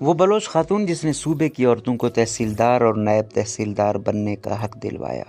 وہ بلوچ خاتون جس نے صوبے کی عورتوں کو تحصیلدار اور نائب تحصیلدار بننے کا حق دلوایا۔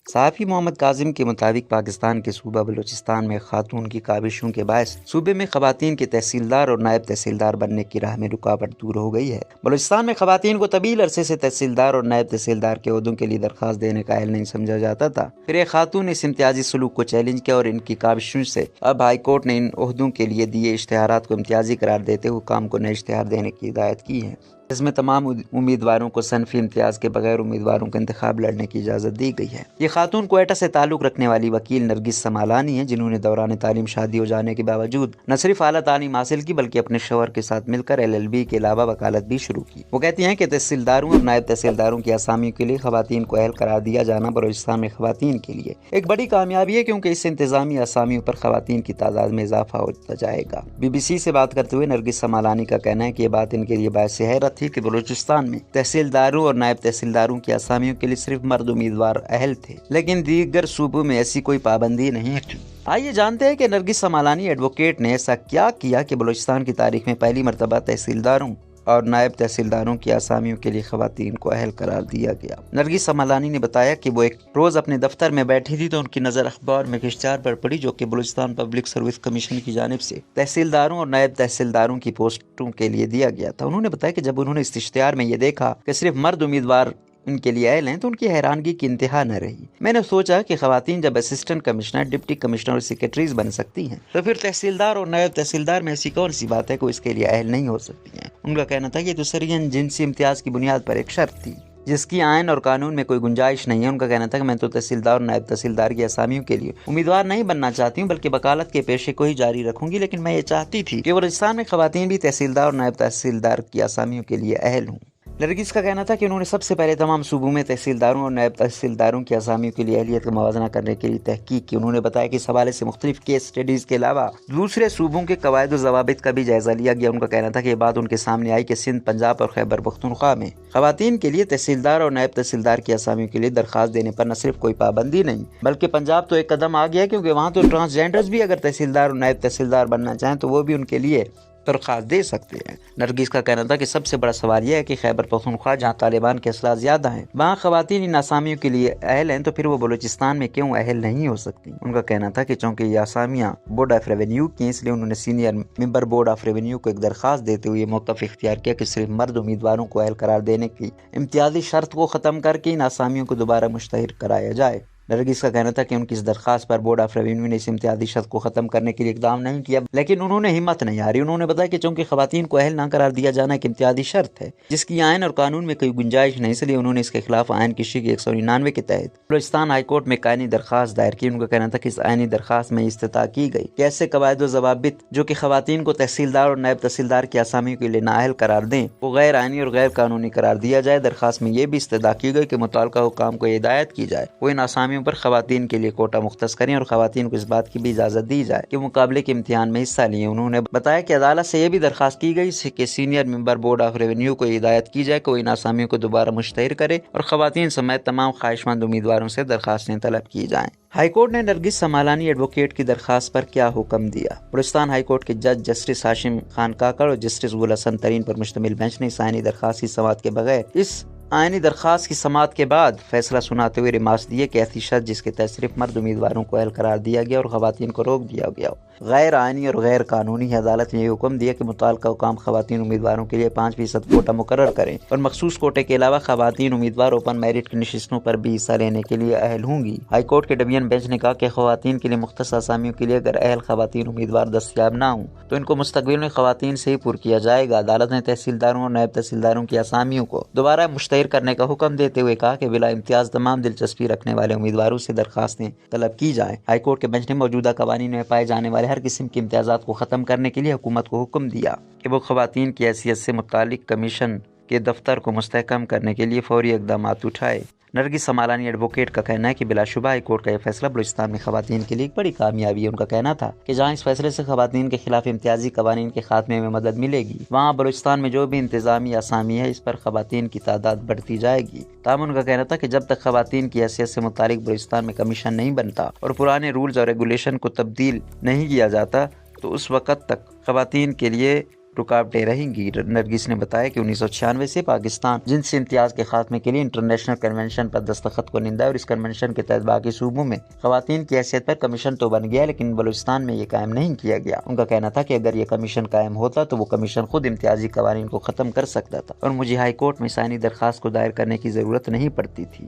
صحافی محمد کاظم کے مطابق پاکستان کے صوبہ بلوچستان میں خاتون کی کاوشوں کے باعث صوبے میں خواتین کے تحصیلدار اور نائب تحصیلدار بننے کی راہ میں رکاوٹ دور ہو گئی ہے۔ بلوچستان میں خواتین کو طویل عرصے سے تحصیلدار اور نائب تحصیلدار کے عہدوں کے لیے درخواست دینے کا اہل نہیں سمجھا جاتا تھا۔ پھر ایک خاتون نے اس امتیازی سلوک کو چیلنج کیا اور ان کی کاوشوں سے اب ہائی کورٹ نے ان عہدوں کے لیے دیے اشتہارات کو امتیازی قرار دیتے ہوئے حکام کو نئے اشتہار دینے کی ہدایت کی ہے، اس میں تمام امیدواروں کو صنفی امتیاز کے بغیر امیدواروں کا انتخاب لڑنے کی اجازت دی گئی ہے۔ یہ خاتون کوئٹہ سے تعلق رکھنے والی وکیل نرگس سمالانی ہیں، جنہوں نے دوران تعلیم شادی ہو جانے کے باوجود نہ صرف اعلیٰ تعلیم حاصل کی بلکہ اپنے شوہر کے ساتھ مل کر LLB کے علاوہ وکالت بھی شروع کی۔ وہ کہتی ہیں کہ تحصیلداروں اور نائب تحصیلداروں کی اسامیوں کے لیے خواتین کو اہل قرار دیا جانا بلوچستان میں خواتین کے لیے ایک بڑی کامیابی ہے، کیونکہ اس سے انتظامی اسامیوں پر خواتین کی تعداد میں اضافہ ہوتا جائے گا۔ BBC سے بات کرتے ہوئے نرگس سمالانی کا کہنا ہے کہ یہ بات ان کے لیے باعث حیرت تھی کہ بلوچستان میں تحصیلداروں اور نائب تحصیلداروں کی اسامیوں کے لیے صرف مرد امیدوار اہل تھے، لیکن دیگر صوبوں میں ایسی کوئی پابندی نہیں تھی۔ آئیے جانتے ہیں کہ نرگس سمالانی ایڈوکیٹ نے ایسا کیا کیا کہ بلوچستان کی تاریخ میں پہلی مرتبہ تحصیلداروں اور نائب تحصیلداروں کی اسامیوں کے لیے خواتین کو اہل قرار دیا گیا۔ نرگس سمالانی نے بتایا کہ وہ ایک روز اپنے دفتر میں بیٹھی تھی تو ان کی نظر اخبار میں ایک اشتہار پر پڑی جو کہ بلوچستان پبلک سروس کمیشن کی جانب سے تحصیلداروں اور نائب تحصیلداروں کی پوسٹوں کے لیے دیا گیا تھا۔ انہوں نے بتایا کہ جب انہوں نے اس اشتہار میں یہ دیکھا کہ صرف مرد امیدوار ان کے لیے اہل ہیں تو ان کی حیرانگی کی انتہا نہ رہی۔ میں نے سوچا کہ خواتین جب اسسٹنٹ کمشنر، ڈپٹی کمشنر اور سیکرٹریز بن سکتی ہیں تو پھر تحصیلدار اور نائب تحصیلدار میں ایسی کون سی بات ہے کہ اس کے لیے اہل نہیں ہو سکتی ہیں۔ ان کا کہنا تھا کہ یہ تو سرین جنسی امتیاز کی بنیاد پر ایک شرط تھی جس کی آئین اور قانون میں کوئی گنجائش نہیں ہے۔ ان کا کہنا تھا کہ میں تو تحصیلدار اور نائب تحصیلدار کی اسامیوں کے لیے امیدوار نہیں بننا چاہتی ہوں بلکہ وکالت کے پیشے کو ہی جاری رکھوں گی، لیکن میں یہ چاہتی تھی کہ بلوچستان میں خواتین بھی تحصیلدار اور نائب تحصیلدار کی اسامیوں کے لیے اہل ہوں۔ نرگس کا کہنا تھا کہ انہوں نے سب سے پہلے تمام صوبوں میں تحصیلداروں اور نائب تحصیلداروں کی اسامیوں کے لیے اہلیت کا موازنہ کرنے کے لیے تحقیق کی۔ انہوں نے بتایا کہ اس حوالے سے مختلف کیس اسٹڈیز کے علاوہ دوسرے صوبوں کے قواعد و ضوابط کا بھی جائزہ لیا گیا۔ ان کا کہنا تھا کہ یہ بات ان کے سامنے آئی کہ سندھ، پنجاب اور خیبر پختونخوا میں خواتین کے لیے تحصیلدار اور نائب تحصیلدار کی اسامیوں کے لیے درخواست دینے پر نہ صرف کوئی پابندی نہیں بلکہ پنجاب تو ایک قدم آگیا ہے، کیونکہ وہاں تو ٹرانسجینڈرز بھی اگر تحصیلدار اور نائب تحصیلدار بننا چاہیں تو وہ بھی ان کے لیے درخواست دے سکتے ہیں۔ نرگس کا کہنا تھا کہ سب سے بڑا سوال یہ ہے کہ خیبر پختونخوا جہاں طالبان کے اثرات زیادہ ہیں وہاں خواتین ان اسامیوں کے لیے اہل ہیں تو پھر وہ بلوچستان میں کیوں اہل نہیں ہو سکتی۔ ان کا کہنا تھا کہ چونکہ یہ اسامیاں بورڈ آف ریونیو کی، اس لیے انہوں نے senior member board of revenue کو ایک درخواست دیتے ہوئے یہ موقف اختیار کیا کہ صرف مرد امیدواروں کو اہل قرار دینے کی امتیازی شرط کو ختم کر کے ان اسامیوں کو دوبارہ مشتہر کرایا جائے۔ نرگس کا کہنا تھا کہ ان کی اس درخواست پر بورڈ آف ریونیو نے اس امتیازی شرط کو ختم کرنے کے لیے اقدام نہیں کیا، لیکن انہوں نے ہمت نہیں ہاری۔ انہوں نے بتایا کہ چونکہ خواتین کو اہل نہ قرار دیا جانا ایک امتیازی شرط ہے جس کی آئین اور قانون میں کوئی گنجائش نہیں، اس لیے انہوں نے اس کے خلاف آئین کشی کی 199 کے تحت بلوچستان ہائی کورٹ میں ایک آئینی درخواست دائر کی۔ ان کا کہنا تھا کہ اس آئینی درخواست میں استدعا کی گئی کہ ایسے قواعد و ضوابط جو کہ خواتین کو تحصیلدار اور نائب تحصیلدار کی اسامیوں کے لیے نااہل قرار دیں وہ غیر آئینی اور غیر قانونی قرار دیا جائے۔ درخواست میں یہ بھی استدعا کی گئی کہ متعلقہ حکام کو ہدایت کی جائے وہ ان اسامیوں پر خواتین کے لیے کوٹا مختص کریں اور خواتین کو اس بات کی بھی اجازت دی جائے کہ وہ مقابلے کے امتحان میں حصہ لیں۔ انہوں نے بتایا کہ عدالت سے یہ بھی درخواست کی گئی کہ senior member board of revenue کو ہدایت کی جائے کہ وہ ان اسامیوں کو دوبارہ مشتہر کرے اور خواتین سمیت تمام خواہش مند امیدواروں سے درخواستیں طلب کی جائیں۔ ہائی کورٹ نے نرگس سمالانی ایڈوکیٹ کی درخواست پر کیا حکم دیا؟ بلوچستان ہائی کورٹ کے جج جسٹس ہاشم خان کاکڑ اور جسٹس گل حسن ترین پر مشتمل بینچ نے اس آئینی درخواست کی سماعت کے بغیر اس آئینی درخواست کی سماعت کے بعد فیصلہ سناتے ہوئے ریمارکس دیے کہ ایسی شرط جس کے تحت صرف مرد امیدواروں کو اہل قرار دیا گیا اور خواتین کو روک دیا گیا غیر آئینی اور غیر قانونی ہے۔ عدالت نے یہ حکم دیا کہ متعلقہ حکام خواتین امیدواروں کے لیے 5% کوٹا مقرر کریں اور مخصوص کوٹے کے علاوہ خواتین امیدوار اوپن میرٹ کی نشستوں پر بھی حصہ لینے کے لیے اہل ہوں گی۔ ہائی کورٹ کے ڈویژن بینچ نے کہا کہ خواتین کے لیے مختص اسامیوں کے لیے اگر اہل خواتین امیدوار دستیاب نہ ہوں تو ان کو مستقبل میں خواتین سے ہی پر کیا جائے گا۔ عدالت نے تحصیلداروں اور نائب تحصیلداروں کی اسامیوں کو دوبارہ مشتہر کرنے کا حکم دیتے ہوئے کہا کہ بلا امتیاز تمام دلچسپی رکھنے والے امیدواروں سے درخواستیں طلب کی جائیں۔ ہائی کورٹ کے بینچ نے موجودہ قوانین میں پائے جانے والے ہر قسم کے امتیازات کو ختم کرنے کے لیے حکومت کو حکم دیا کہ وہ خواتین کی حیثیت سے متعلق کمیشن کے دفتر کو مستحکم کرنے کے لیے فوری اقدامات اٹھائے۔ نرگس سمالانی ایڈوکیٹ کا کہنا ہے کہ بلا شبہ ہائی کورٹ کا یہ فیصلہ بلوچستان میں خواتین کے لیے ایک بڑی کامیابی ہے۔ ان کا کہنا تھا کہ جہاں اس فیصلے سے خواتین کے خلاف امتیازی قوانین کے خاتمے میں مدد ملے گی، وہاں بلوچستان میں جو بھی انتظامی اسامی ہے اس پر خواتین کی تعداد بڑھتی جائے گی۔ تاہم ان کا کہنا تھا کہ جب تک خواتین کی حیثیت سے متعلق بلوچستان میں کمیشن نہیں بنتا اور پرانے رولز اور ریگولیشن کو تبدیل نہیں کیا جاتا تو اس وقت تک خواتین کے لیے رکاوٹیں رہیں گی۔ نرگس نے بتایا کہ 1996 سے پاکستان جنسی امتیاز کے خاتمے کے لیے انٹرنیشنل کنونشن پر دستخط کنندہ ہے اور اس کنونشن کے تحت باقی صوبوں میں خواتین کی حیثیت پر کمیشن تو بن گیا لیکن بلوچستان میں یہ قائم نہیں کیا گیا۔ ان کا کہنا تھا کہ اگر یہ کمیشن قائم ہوتا تو وہ کمیشن خود امتیازی قوانین کو ختم کر سکتا تھا اور مجھے ہائی کورٹ میں سائنی درخواست کو دائر کرنے کی ضرورت نہیں پڑتی تھی۔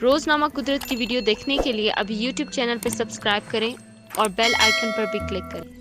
روزنامہ قدرت کی ویڈیو دیکھنے کے لیے ابھی یوٹیوب چینل پر سبسکرائب کریں اور بیل آئیکن پر بھی کلک کریں۔